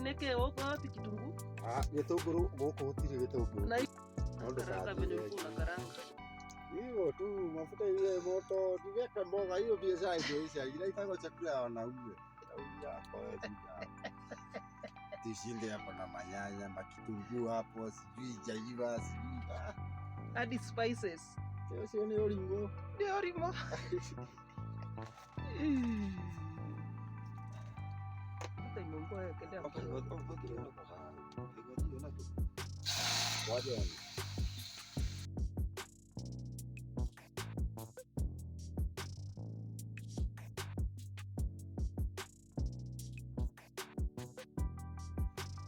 Neke wako wapi kitunguu? Gitunguru goko hutire gitunguru. Na karanga venye kuna karanga. Hiyo tu mafuta ile moto niweka mboga hiyo biashara imeisha. Ila itago chakula ya wanaume. Yako wewe. Tishinde hapo na manyanya, makitunguu hapo, sijui jaiva, sijui. Hadi spices. Sio ni oringo. Ni oringo.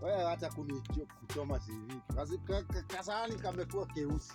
Wewe acha kuchoma hivi. Kasani kamekuwa keusi.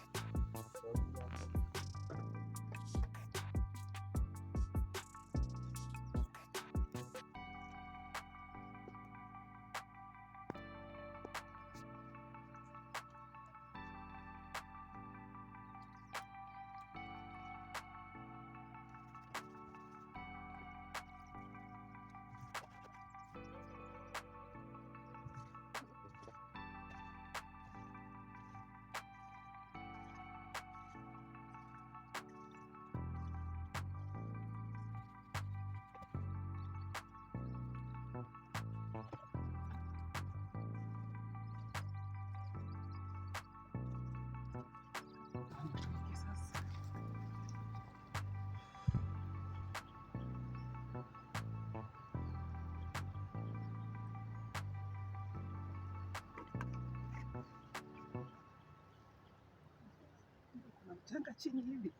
Mchanga chini hivi.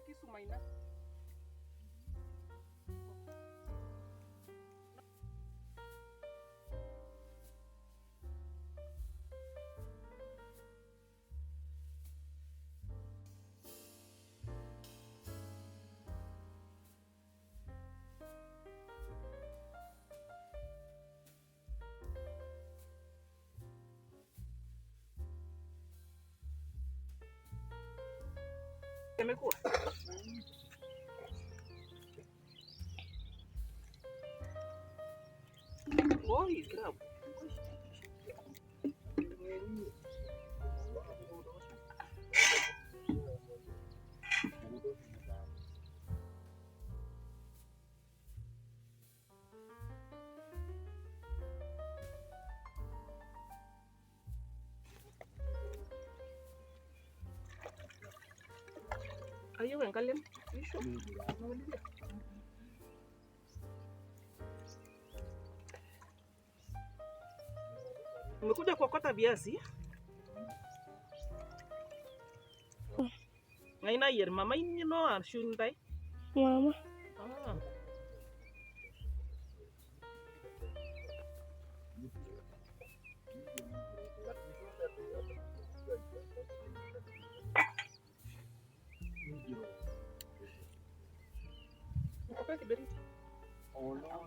Kisu Maina. Imekuwa Oi, grab. Ayo yang kalian isu. Umekuja kuokota viazi? Ngaina yer mama ini no arshundai. Mama. Apa diberi? Oh no,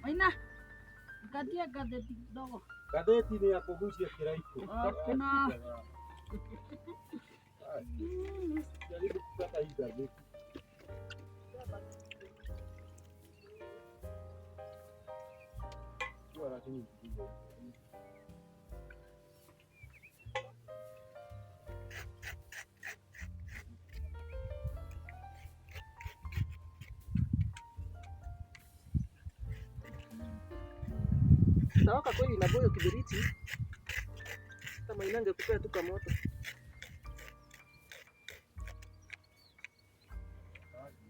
Maina. Katia gazeti kidogo. Gazeti ni ya kugusia kiraifu. Kuna jaribu kupata hii gazeti. Lakini Tawaka kweli na boyo kibiriti. Kama inange kupea tu moto.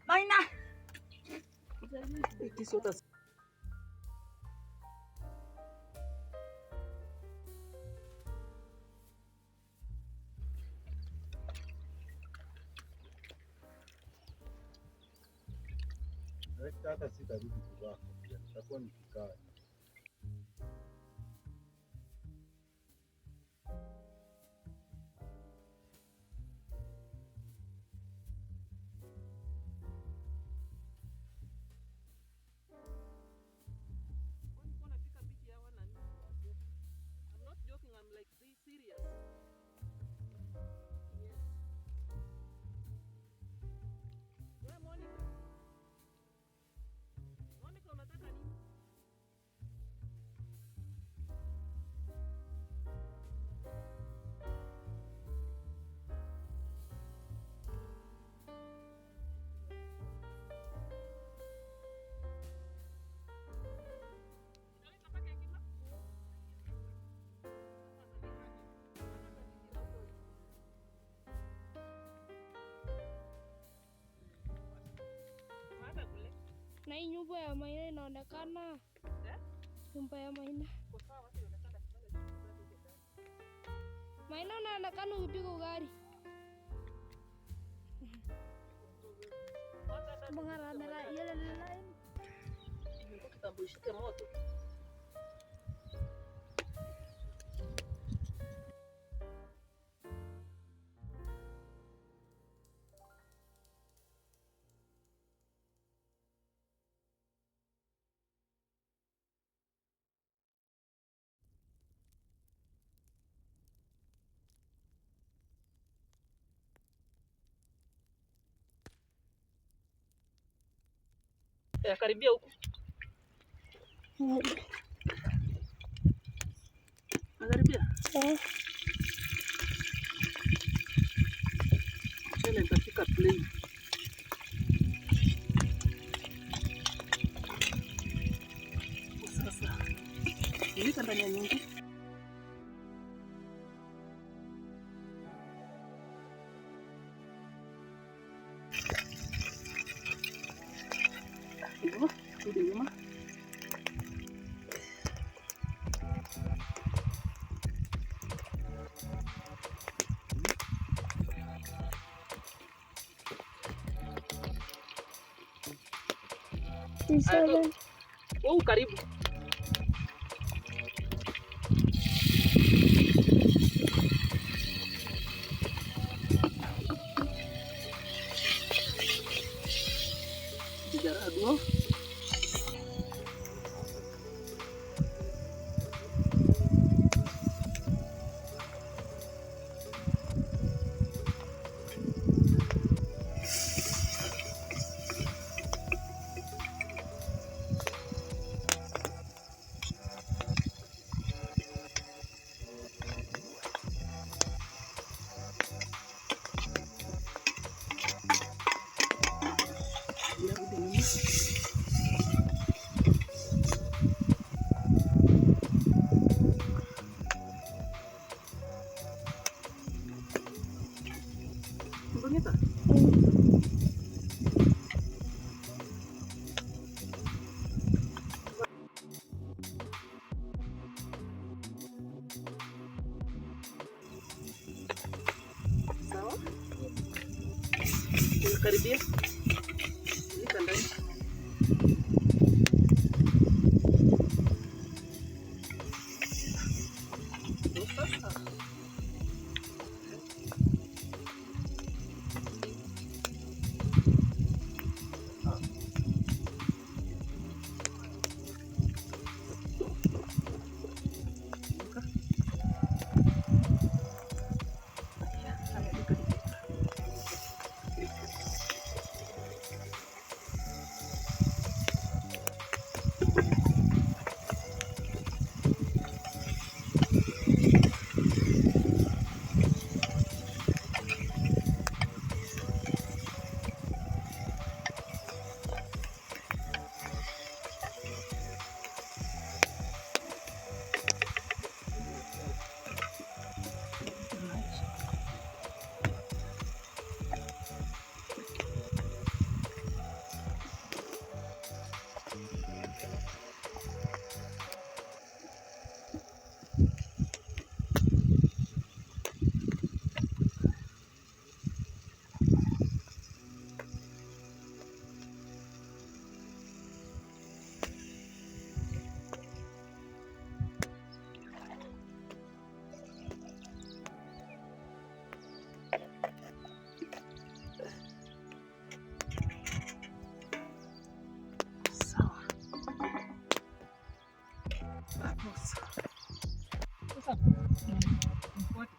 Maina. Kisota hata sitarudi kuvaa kofia, nitakuwa nikikaa. I'm not joking, I'm like this serious. Wewe Monica. Monica unataka nini? Na hii nyumba ya Maina inaonekana. Nyumba ya Maina. Maina unaonekana ukipiga ugali. Mangara ndara yele line. Niko kitambo ishike moto. Karibia huku. Karibia. Chele nitafika plane. Sasa. Nilika ndani ya nyumba. Hivyo, rudi nyuma. Wewe karibu. Jarado. Bonita. Sawa? Karibia. Nilika ndani. Mfuate.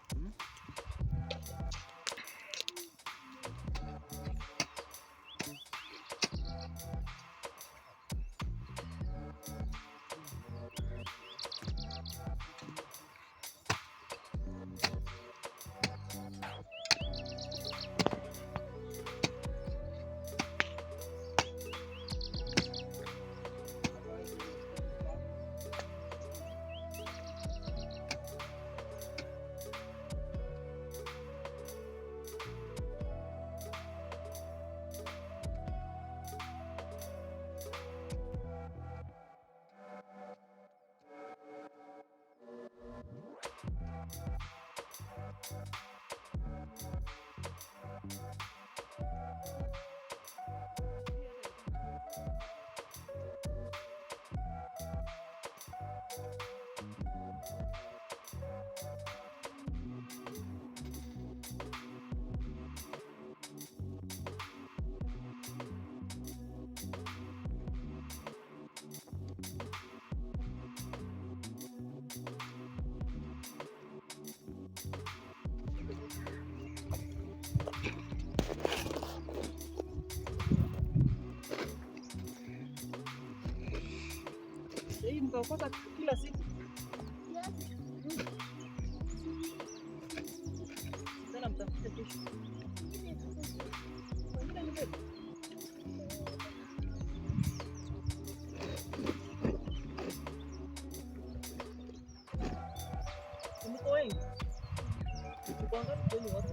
Hii mtaokota kila siku. Tena mtafute kesho. Wengine ni wewe. Mko wengi? Mko ngapi kwenu wote?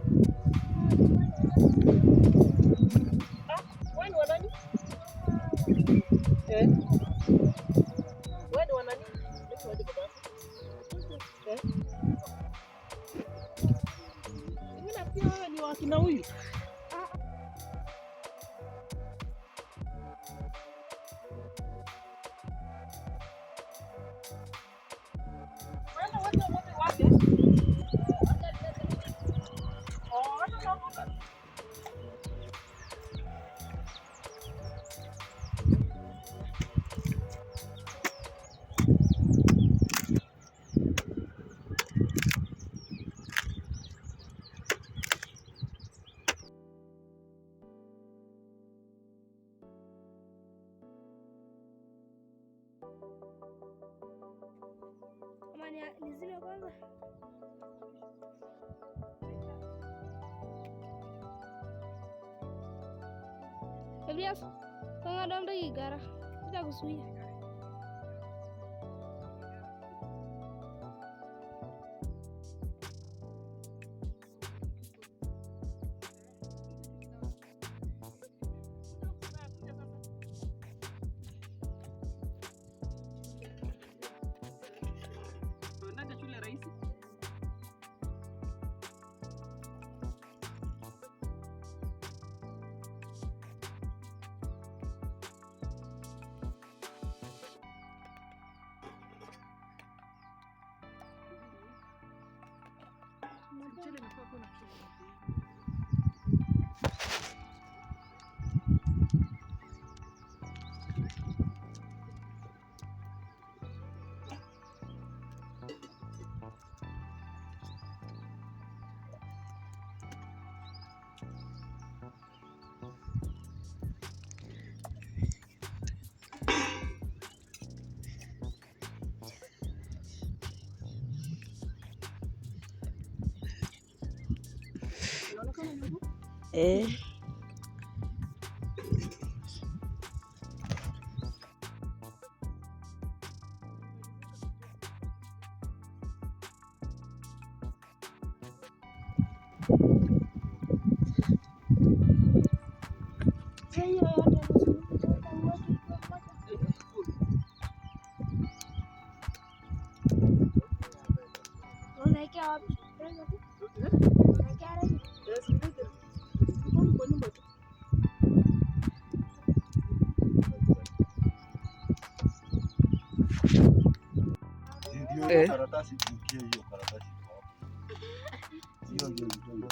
Wewe ni wa nani? Wewe ni wa nani? Ndio wewe baba. Mimi na pia wewe ni wa kina huyu. Ama ni zile kwanza. Elias, kanga domda igara. Kita kusuia. Unaenda shule rahisi? Mchele inafaa kuwa na kushika. Unaonekana ndugu? Unaelekea wapi? Unaelekea wapi? Kwa nyumba tu. Ndio karatasi tukie hiyo karatasi. Hiyo ndio ndio.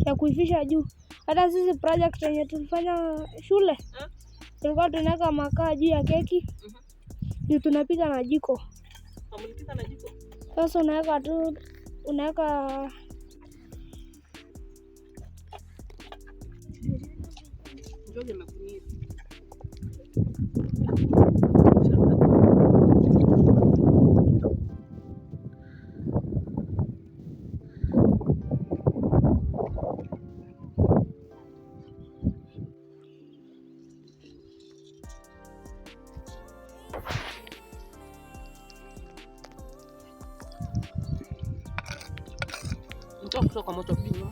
Ya kuifisha juu. Hata sisi project yenye tulifanya shule tulikuwa tunaweka makaa juu ya keki juu tunapika na jiko. Mlipika na jiko? Sasa unaweka Njoge na kunyiri. Kutoka kwa moto kidogo.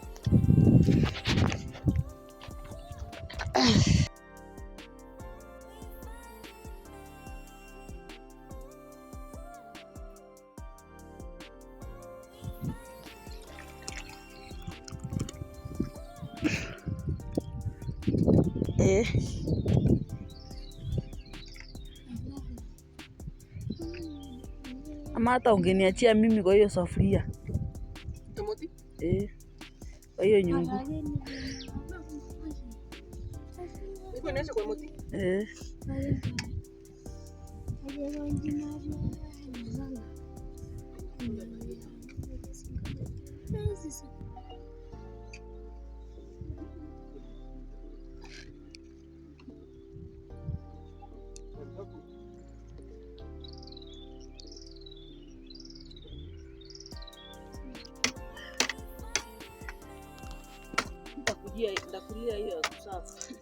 Ama hata ungeniachia mimi kwa hiyo sufuria. Timothy? Kwa hiyo nyungu. Niko niache kwa Timothy? Ndakulia hiyo sasa.